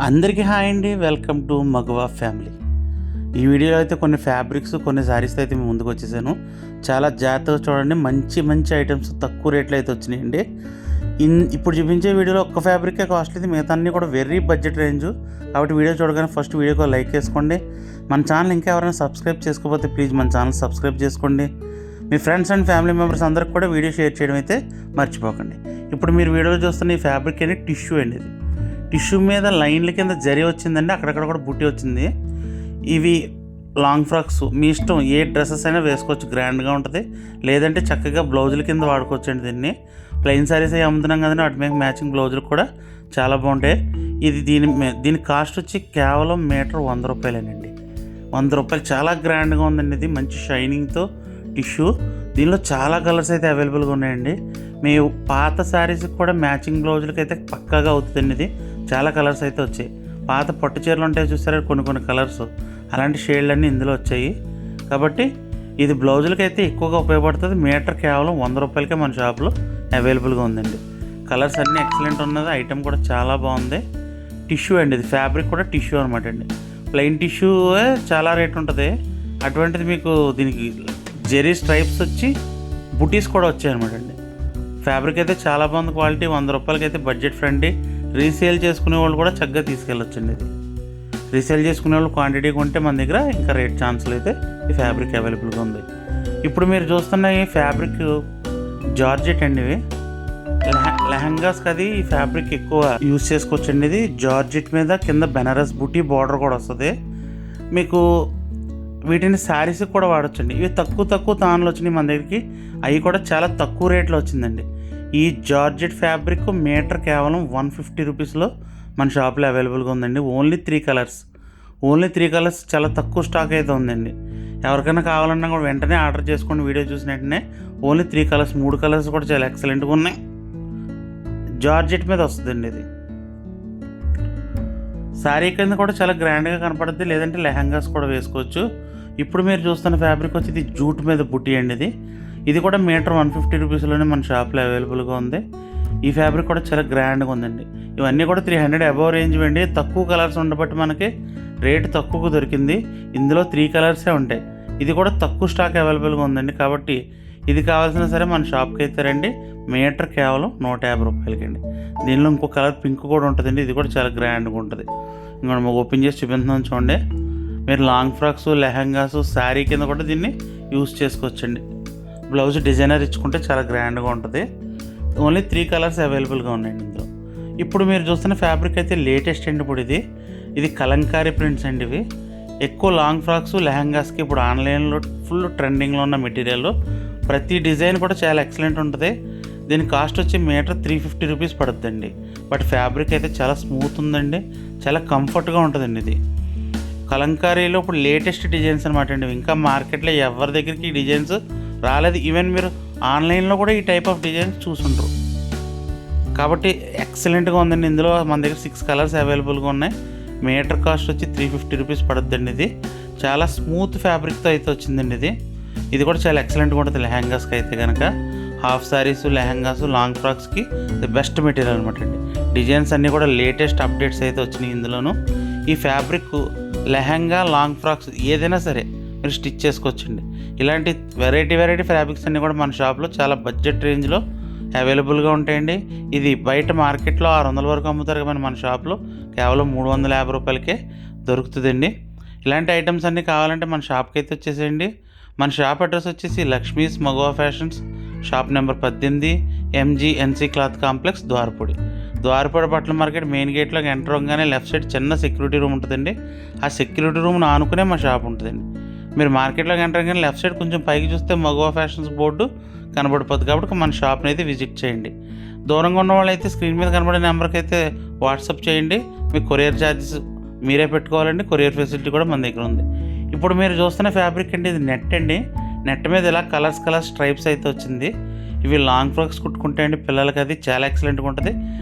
అందరికీ హాయ్ అండి. Welcome to Magava family. ఈ వీడియోలో అయితే కొన్ని ఫ్యాబ్రిక్స్, కొన్ని శారీస్ అయితే మేము ముందుకు వచ్చేసాను. చాలా జాగ్రత్తగా చూడండి. మంచి మంచి ఐటమ్స్ తక్కువ రేట్లో అయితే వచ్చినాయండి. ఇప్పుడు చూపించే వీడియోలో ఒక్క ఫ్యాబ్రికే కాస్ట్లీ, మిగతా అన్నీ కూడా వెరీ బడ్జెట్ రేంజ్. కాబట్టి వీడియో చూడగానే ఫస్ట్ వీడియోకి లైక్ వేసుకోండి. మన ఛానల్ ఇంకా ఎవరైనా సబ్స్క్రైబ్ చేసుకోకపోతే ప్లీజ్ మన ఛానల్ సబ్స్క్రైబ్ చేసుకోండి. మీ ఫ్రెండ్స్ అండ్ ఫ్యామిలీ మెంబర్స్ అందరికి కూడా వీడియో షేర్ చేయడం అయితే మర్చిపోకండి. ఇప్పుడు మీరు వీడియోలో చూస్తున్న ఈ ఫ్యాబ్రిక్ అనేది టిష్యూ అండి. ఇది టిష్యూ మీద లైన్ల కింద జరీ వచ్చిందండి, అక్కడక్కడ కూడా బుట్టి వచ్చింది. ఇవి లాంగ్ ఫ్రాక్స్ మీ ఇష్టం, ఏ డ్రెస్సెస్ అయినా వేసుకోవచ్చు, గ్రాండ్గా ఉంటుంది. లేదంటే చక్కగా బ్లౌజుల కింద వాడుకోవచ్చు అండి. దీన్ని ప్లెయిన్ శారీస్ అవి అమ్ముతున్నాం కదండి, వాటి మీద మ్యాచింగ్ బ్లౌజులు కూడా చాలా బాగుంటాయి. ఇది దీని కాస్ట్ వచ్చి కేవలం మీటర్ 100 రూపాయలేనండి. 100 రూపాయలు. చాలా గ్రాండ్గా ఉందండి. ఇది మంచి షైనింగ్తో టిష్యూ. దీనిలో చాలా కలర్స్ అయితే అవైలబుల్గా ఉన్నాయండి. మీ పాత శారీస్కి కూడా మ్యాచింగ్ బ్లౌజులకి అయితే పక్కాగా అవుతుందండి. ఇది చాలా కలర్స్ అయితే వచ్చాయి. పాత పట్టు చీరలు ఉంటాయి చూసారా, కొన్ని కలర్స్, అలాంటి షేడ్లన్నీ ఇందులో వచ్చాయి. కాబట్టి ఇది బ్లౌజులకి అయితే ఎక్కువగా ఉపయోగపడుతుంది. మీటర్ కేవలం 100 రూపాయలకే మన షాప్లో అవైలబుల్గా ఉందండి. కలర్స్ అన్నీ ఎక్సలెంట్ ఉన్నది. ఐటమ్ కూడా చాలా బాగుంది. టిష్యూ అండి. ఇది ఫ్యాబ్రిక్ కూడా టిష్యూ అనమాట అండి. ప్లెయిన్ టిష్యూ చాలా రేట్ ఉంటుంది. అటువంటిది మీకు దీనికి జెరీ స్ట్రైప్స్ వచ్చి బుటీస్ కూడా వచ్చాయి అనమాట అండి. ఫ్యాబ్రిక్ అయితే చాలా బాగుంది. క్వాలిటీ 100 రూపాయలకి అయితే బడ్జెట్ ఫ్రెండ్లీ. రీసేల్ చేసుకునే వాళ్ళు కూడా చక్కగా తీసుకెళ్ళొచ్చండి. ఇది రీసేల్ చేసుకునే వాళ్ళు క్వాంటిటీ కొంటే మన దగ్గర ఇంకా రేట్ ఛాన్సులు అయితే ఈ ఫ్యాబ్రిక్ అవైలబుల్గా ఉంది. ఇప్పుడు మీరు చూస్తున్న ఈ ఫ్యాబ్రిక్ జార్జెట్ అండి. ఇవి లెహంగాస్కి అది ఈ ఫ్యాబ్రిక్ ఎక్కువ యూజ్ చేసుకోవచ్చండి. ఇది జార్జెట్ మీద కింద బెనారస్ బుటీ బార్డర్ కూడా వస్తుంది. మీకు వీటిని శారీస్కి కూడా వాడచ్చండి. ఇవి తక్కువ తాన్లు వచ్చినాయి మన దగ్గరికి. అవి కూడా చాలా తక్కువ రేట్లో వచ్చిందండి. ఈ జార్జెట్ ఫ్యాబ్రిక్ మీటర్ కేవలం 150 రూపీస్లో మన షాప్లో అవైలబుల్గా ఉందండి. Only 3 colours. చాలా తక్కువ స్టాక్ అయితే ఉందండి. ఎవరికైనా కావాలన్నా కూడా వెంటనే ఆర్డర్ చేసుకోండి. వీడియో చూసిన వెంటనే ఓన్లీ 3 కలర్స్. 3 కలర్స్ కూడా చాలా ఎక్సలెంట్గా ఉన్నాయి. జార్జెట్ మీద వస్తుందండి. ఇది శారీ కింద కూడా చాలా గ్రాండ్గా కనపడుద్ది. లేదంటే లెహంగాస్ కూడా వేసుకోవచ్చు. ఇప్పుడు మీరు చూస్తున్న ఫ్యాబ్రిక్ వచ్చి ఇది జూట్ మీద బుట్టి అండి. ఇది కూడా మీటర్ 150 రూపీస్లోనే మన షాప్లో అవైలబుల్గా ఉంది. ఈ ఫ్యాబ్రిక్ కూడా చాలా గ్రాండ్గా ఉందండి. ఇవన్నీ కూడా 300 అబవ్ రేంజ్ అండి. తక్కువ కలర్స్ ఉండబట్టి మనకి రేటు తక్కువకు దొరికింది. ఇందులో 3 కలర్సే ఉంటాయి. ఇది కూడా తక్కువ స్టాక్ అవైలబుల్గా ఉందండి. కాబట్టి ఇది కావాల్సిన సరే మన షాప్కి అయితే రండి. మీటర్ కేవలం 150 రూపాయలకండి. దీనిలో ఇంకో కలర్ పింక్ కూడా ఉంటుందండి. ఇది కూడా చాలా గ్రాండ్గా ఉంటుంది. ఇంకా ఓపెన్ చేసి చూపిస్తున్నాం చూడండి. మీరు లాంగ్ ఫ్రాక్స్, లెహంగాస్, శారీ కింద కూడా దీన్ని యూజ్ చేసుకోవచ్చండి. బ్లౌజ్ డిజైనర్ ఇచ్చుకుంటే చాలా గ్రాండ్గా ఉంటుంది. ఓన్లీ 3 కలర్స్ అవైలబుల్గా ఉన్నాయండి ఇందులో. ఇప్పుడు మీరు చూస్తున్న ఫ్యాబ్రిక్ అయితే లేటెస్ట్ అండి. ఇప్పుడు ఇది కలంకారీ ప్రింట్స్ అండి. ఇవి ఎక్కువ లాంగ్ ఫ్రాక్స్, లెహంగాస్కి ఇప్పుడు ఆన్లైన్లో ఫుల్ ట్రెండింగ్లో ఉన్న మెటీరియల్. ప్రతి డిజైన్ కూడా చాలా ఎక్సలెంట్ ఉంటుంది. దీని కాస్ట్ వచ్చి మీటర్ 350 రూపీస్ పడుతుందండి. బట్ ఫ్యాబ్రిక్ అయితే చాలా స్మూత్ ఉందండి. చాలా కంఫర్ట్గా ఉంటుందండి. ఇది కలంకారీలో ఇప్పుడు లేటెస్ట్ డిజైన్స్ అనమాట అండి. ఇంకా మార్కెట్లో ఎవరి దగ్గరికి ఈ డిజైన్స్ రాలేదు. ఈవెన్ మీరు ఆన్లైన్లో కూడా ఈ టైప్ ఆఫ్ డిజైన్స్ చూసుంటారు. కాబట్టి ఎక్సలెంట్గా ఉందండి. ఇందులో మన దగ్గర 6 కలర్స్ అవైలబుల్గా ఉన్నాయి. మీటర్ కాస్ట్ వచ్చి 350 రూపీస్ పడుతుందండి. ఇది చాలా స్మూత్ ఫ్యాబ్రిక్తో అయితే వచ్చిందండి. ఇది కూడా చాలా ఎక్సలెంట్గా ఉంటుంది. లెహంగాస్కి అయితే కనుక హాఫ్ శారీస్, లెహంగాస్, లాంగ్ ఫ్రాక్స్కి ది బెస్ట్ మెటీరియల్ అనమాట అండి. డిజైన్స్ అన్నీ కూడా లేటెస్ట్ అప్డేట్స్ అయితే వచ్చినాయి ఇందులోను. ఈ ఫ్యాబ్రిక్ లెహంగా, లాంగ్ ఫ్రాక్స్ ఏదైనా సరే మీరు స్టిచ్ చేసుకోవచ్చండి. ఇలాంటి వెరైటీ ఫ్యాబ్రిక్స్ అన్నీ కూడా మన షాప్లో చాలా బడ్జెట్ రేంజ్లో అవైలబుల్గా ఉంటాయండి. ఇది బయట మార్కెట్లో 600 వరకు అమ్ముతారు కానీ మన షాప్లో కేవలం 350 రూపాయలకే దొరుకుతుందండి. ఇలాంటి ఐటమ్స్ అన్నీ కావాలంటే మన షాప్కి అయితే వచ్చేసేయండి. మన షాప్ అడ్రస్ వచ్చేసి Lakshmi's Magava fashions, shop number 18, MGNC cloth complex, Dwarapudi బట్టల మార్కెట్ మెయిన్ గేట్లోకి ఎంటర్ అవ్వగానే లెఫ్ట్ సైడ్ చిన్న సెక్యూరిటీ రూమ్ ఉంటుందండి. ఆ సెక్యూరిటీ రూమ్ను ఆనుకునే మా షాప్ ఉంటుందండి. మీరు మార్కెట్లోకి ఎంటర్ అవ్వగానే లెఫ్ట్ సైడ్ కొంచెం పైకి చూస్తే మగవా ఫ్యాషన్స్ బోర్డు కనబడిపోతుంది. కాబట్టి మన షాప్ని అయితే విజిట్ చేయండి. దూరంగా ఉన్న వాళ్ళు అయితే స్క్రీన్ మీద కనబడే నెంబర్కి అయితే వాట్సాప్ చేయండి. మీకు కొరియర్ ఛార్జెస్ మీరే పెట్టుకోవాలండి. కొరియర్ ఫెసిలిటీ కూడా మన దగ్గర ఉంది. ఇప్పుడు మీరు చూస్తున్న ఫ్యాబ్రిక్ అండి, ఇది నెట్ అండి. నెట్ మీద ఇలా కలర్స్ స్ట్రైప్స్ అయితే వచ్చింది. ఇవి లాంగ్ ఫ్రాక్స్ కుట్టుకుంటే అండి పిల్లలకి అది చాలా ఎక్సలెంట్గా ఉంటుంది.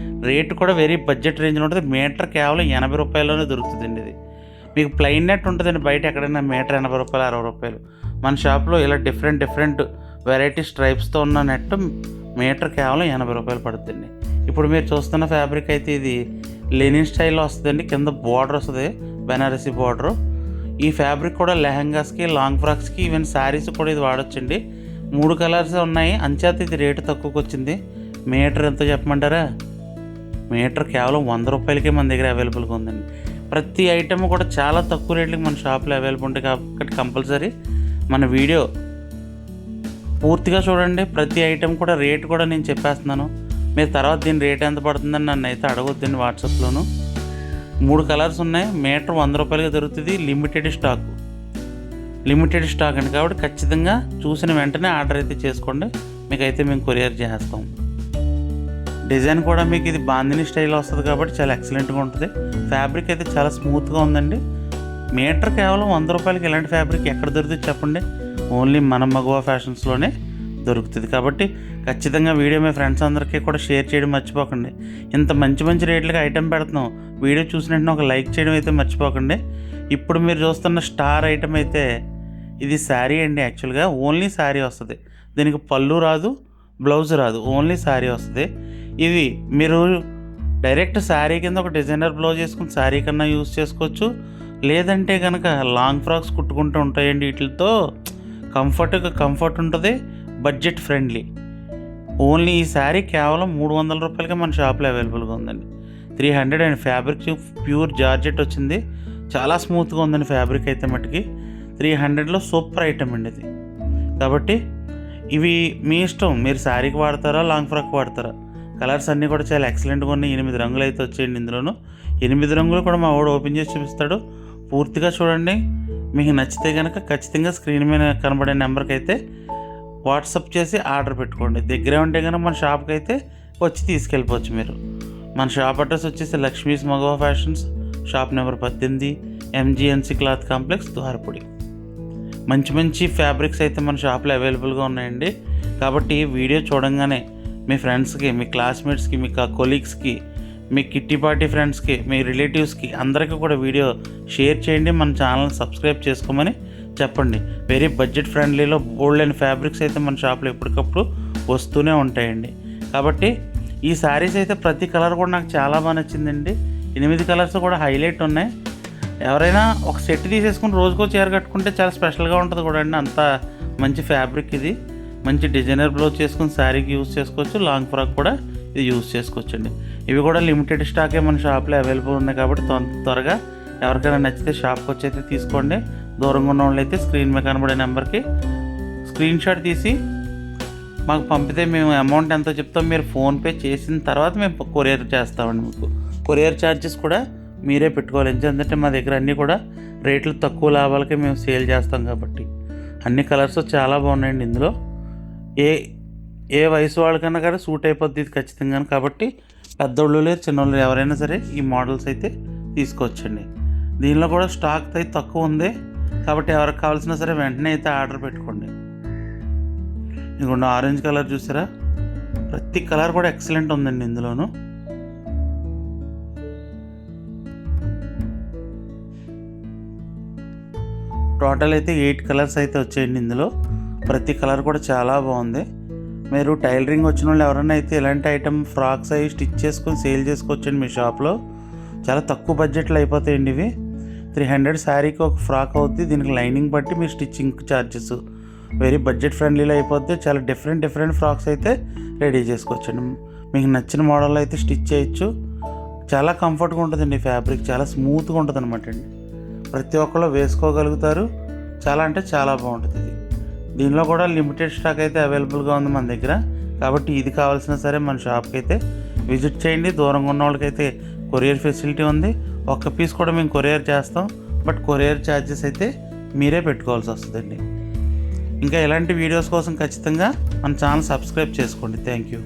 రేటు కూడా వెరీ బడ్జెట్ రేంజ్లో ఉంటుంది. మీటర్ కేవలం 80 రూపాయల్లోనే దొరుకుతుందండి. ఇది మీకు ప్లెయిన్ నెట్ ఉంటుందండి బయట ఎక్కడైనా మీటర్ 80 రూపాయలు, 60 రూపాయలు. మన షాప్లో ఇలా డిఫరెంట్ వెరైటీ స్ట్రైప్స్తో ఉన్న నెట్ మీటర్ కేవలం 80 రూపాయలు పడుతుంది. ఇప్పుడు మీరు చూస్తున్న ఫ్యాబ్రిక్ అయితే ఇది లెనిన్ స్టైల్లో వస్తుందండి. కింద బార్డర్ వస్తుంది, బెనారసీ బార్డరు. ఈ ఫ్యాబ్రిక్ కూడా లెహంగాస్కి, లాంగ్ ఫ్రాక్స్కి, ఈవెన్ శారీస్ కూడా ఇది వాడొచ్చండి. 3 కలర్స్ ఉన్నాయి, అంచేత ఇది రేటు తక్కువకి వచ్చింది. మీటర్ ఎంత చెప్పమంటారా? మీటర్ కేవలం 100 రూపాయలకే మన దగ్గర అవైలబుల్గా ఉందండి. ప్రతి ఐటమ్ కూడా చాలా తక్కువ రేట్లకి మన షాప్లో అవైలబుల్ ఉంటాయి. కాబట్టి కంపల్సరీ మన వీడియో పూర్తిగా చూడండి. ప్రతి ఐటమ్ కూడా రేట్ కూడా నేను చెప్పేస్తున్నాను. మీరు తర్వాత దీని రేట్ ఎంత పడుతుందని నన్ను అయితే అడగొద్దండి. వాట్సాప్లోను 3 కలర్స్ ఉన్నాయి. మీటర్ 100 రూపాయలకి దొరుకుతుంది. లిమిటెడ్ స్టాక్ అండి. కాబట్టి ఖచ్చితంగా చూసిన వెంటనే ఆర్డర్ అయితే చేసుకోండి. మీకైతే మేము కొరియర్ చేస్తాం. డిజైన్ కూడా మీకు ఇది బాందిని స్టైల్ వస్తుంది కాబట్టి చాలా ఎక్సలెంట్గా ఉంటుంది. ఫ్యాబ్రిక్ అయితే చాలా స్మూత్గా ఉందండి. మీటర్ కేవలం 100 రూపాయలకి ఇలాంటి ఫ్యాబ్రిక్ ఎక్కడ దొరుకుతుంది చెప్పండి? ఓన్లీ మన మగవా ఫ్యాషన్స్లోనే దొరుకుతుంది. కాబట్టి ఖచ్చితంగా వీడియో మీ ఫ్రెండ్స్ అందరికీ కూడా షేర్ చేయడం మర్చిపోకండి. ఇంత మంచి రేట్లకి ఐటెం పెడుతున్నాం. వీడియో చూసిన వెంటనే ఒక లైక్ చేయడం అయితే మర్చిపోకండి. ఇప్పుడు మీరు చూస్తున్న స్టార్ ఐటెం అయితే ఇది శారీ అండి. యాక్చువల్గా ఓన్లీ శారీ వస్తుంది. దీనికి పళ్ళు రాదు, బ్లౌజ్ రాదు, ఓన్లీ శారీ వస్తుంది. ఇవి మీరు డైరెక్ట్ శారీ కింద ఒక డిజైనర్ బ్లౌజ్ వేసుకుని శారీ కన్నా యూజ్ చేసుకోవచ్చు. లేదంటే కనుక లాంగ్ ఫ్రాక్స్ కుట్టుకుంటూ ఉంటాయండి. వీటితో కంఫర్ట్ ఉంటుంది, బడ్జెట్ ఫ్రెండ్లీ. ఓన్లీ ఈ శారీ కేవలం 300 రూపాయలకి మన షాప్లో అవైలబుల్గా ఉందండి. 300 అండ్ ఫ్యాబ్రిక్ ప్యూర్ జార్జెట్ వచ్చింది. చాలా స్మూత్గా ఉందండి ఫ్యాబ్రిక్ అయితే మట్టుకి. 300లో సూపర్ ఐటమ్ అండి ఇది. కాబట్టి ఇవి మీ ఇష్టం, మీరు శారీకి వాడతారా, లాంగ్ ఫ్రాక్ వాడతారా. కలర్స్ అన్నీ కూడా చాలా ఎక్సలెంట్గా ఉన్నాయి. 8 రంగులు అయితే వచ్చేయండి. ఇందులోనూ 8 రంగులు కూడా మా వాడు ఓపెన్ చేసి చూపిస్తాడు. పూర్తిగా చూడండి. మీకు నచ్చితే కనుక ఖచ్చితంగా స్క్రీన్ మీద కనబడే నెంబర్కి అయితే వాట్సాప్ చేసి ఆర్డర్ పెట్టుకోండి. దగ్గరే ఉంటే కనుక మన షాప్కి అయితే వచ్చి తీసుకెళ్ళిపోవచ్చు మీరు. మన షాప్ అడ్రస్ వచ్చేసి Lakshmi's Magava fashions, shop number 18, MGNC cloth complex, Dwarapudi. మంచి ఫ్యాబ్రిక్స్ అయితే మన షాప్లో అవైలబుల్గా ఉన్నాయండి. కాబట్టి వీడియో చూడంగానే మీ ఫ్రెండ్స్కి, మీ క్లాస్మేట్స్కి, మీ కొలీగ్స్కి, మీ కిట్టి పార్టీ ఫ్రెండ్స్కి, మీ రిలేటివ్స్కి అందరికీ కూడా వీడియో షేర్ చేయండి. మన ఛానల్ని సబ్స్క్రైబ్ చేసుకోమని చెప్పండి. వెరీ బడ్జెట్ ఫ్రెండ్లీలో బోల్డ్ అండ్ ఫ్యాబ్రిక్స్ అయితే మన షాప్లో ఎప్పటికప్పుడు వస్తూనే ఉంటాయండి. కాబట్టి ఈ శారీస్ అయితే ప్రతి కలర్ కూడా నాకు చాలా బాగా నచ్చిందండి. 8 కలర్స్ కూడా హైలైట్ ఉన్నాయి. ఎవరైనా ఒక సెట్ తీసేసుకుని రోజుకో చీర కట్టుకుంటే చాలా స్పెషల్గా ఉంటుంది కూడా అండి. అంత మంచి ఫ్యాబ్రిక్ ఇది. మంచి డిజైనర్ బ్లౌజ్ చేసుకుని శారీకి యూజ్ చేసుకోవచ్చు. లాంగ్ ఫ్రాక్ కూడా ఇది యూజ్ చేసుకోవచ్చు అండి. ఇవి కూడా లిమిటెడ్ స్టాకే మన షాప్లో అవైలబుల్ ఉన్నాయి. కాబట్టి త్వరగా ఎవరికైనా నచ్చితే షాప్కి వచ్చి అయితే తీసుకోండి. దూరంగా ఉన్న వాళ్ళు అయితే స్క్రీన్ మీద కనబడే నెంబర్కి స్క్రీన్ షాట్ తీసి మాకు పంపితే మేము అమౌంట్ ఎంతో చెప్తాం. మీరు ఫోన్పే చేసిన తర్వాత మేము కొరియర్ చేస్తామండి. మీకు కొరియర్ ఛార్జెస్ కూడా మీరే పెట్టుకోవాలి. ఎందుకంటే మా దగ్గర అన్నీ కూడా రేట్లు తక్కువ లాభాలకే మేము సేల్ చేస్తాం. కాబట్టి అన్ని కలర్స్ చాలా బాగున్నాయండి. ఇందులో ఏ వయసు వాళ్ళకన్నా కానీ సూట్ అయిపోద్ది ఇది ఖచ్చితంగా. కాబట్టి పెద్దోళ్ళు లేదు, చిన్నోళ్ళు ఎవరైనా సరే ఈ మోడల్స్ అయితే తీసుకోవచ్చండి. దీనిలో కూడా స్టాక్ అయితే తక్కువ ఉంది. కాబట్టి ఎవరికి కావాల్సినా సరే వెంటనే అయితే ఆర్డర్ పెట్టుకోండి. ఇంకొండ ఆరెంజ్ కలర్ చూసారా? ప్రతి కలర్ కూడా ఎక్సలెంట్ ఉందండి ఇందులోను. టోటల్ అయితే 8 కలర్స్ అయితే వచ్చాయండి ఇందులో. ప్రతి కలర్ కూడా చాలా బాగుంది. మీరు టైలరింగ్ వచ్చిన వాళ్ళు ఎవరైనా అయితే ఇలాంటి ఐటమ్ ఫ్రాక్స్ అవి స్టిచ్ చేసుకొని సేల్ చేసుకోవచ్చండి మీ షాప్లో. చాలా తక్కువ బడ్జెట్లో అయిపోతాయండి ఇవి. 300 శారీకి ఒక ఫ్రాక్ అవుతుంది. దీనికి లైనింగ్ బట్టి మీ స్టిచ్చింగ్ ఛార్జెస్ వెరీ బడ్జెట్ ఫ్రెండ్లీలో అయిపోద్ది. చాలా డిఫరెంట్ ఫ్రాక్స్ అయితే రెడీ చేసుకోవచ్చండి. మీకు నచ్చిన మోడల్లో అయితే స్టిచ్ చేయొచ్చు. చాలా కంఫర్ట్గా ఉంటుందండి. ఫ్యాబ్రిక్ చాలా స్మూత్గా ఉంటుంది అనమాట అండి. ప్రతి ఒక్కళ్ళు వేసుకోగలుగుతారు. చాలా అంటే చాలా బాగుంటుంది ఇది. దీనిలో కూడా లిమిటెడ్ స్టాక్ అయితే అవైలబుల్గా ఉంది మన దగ్గర. కాబట్టి ఇది కావాల్సిన సరే మన షాప్కి అయితే విజిట్ చేయండి. దూరంగా ఉన్న వాళ్ళకైతే కొరియర్ ఫెసిలిటీ ఉంది. ఒక్క పీస్ కూడా మేము కొరియర్ చేస్తాం. బట్ కొరియర్ ఛార్జెస్ అయితే మీరే పెట్టుకోవాల్సి వస్తుందండి. ఇంకా ఇలాంటి వీడియోస్ కోసం ఖచ్చితంగా మన ఛానల్ సబ్స్క్రైబ్ చేసుకోండి. Thank you.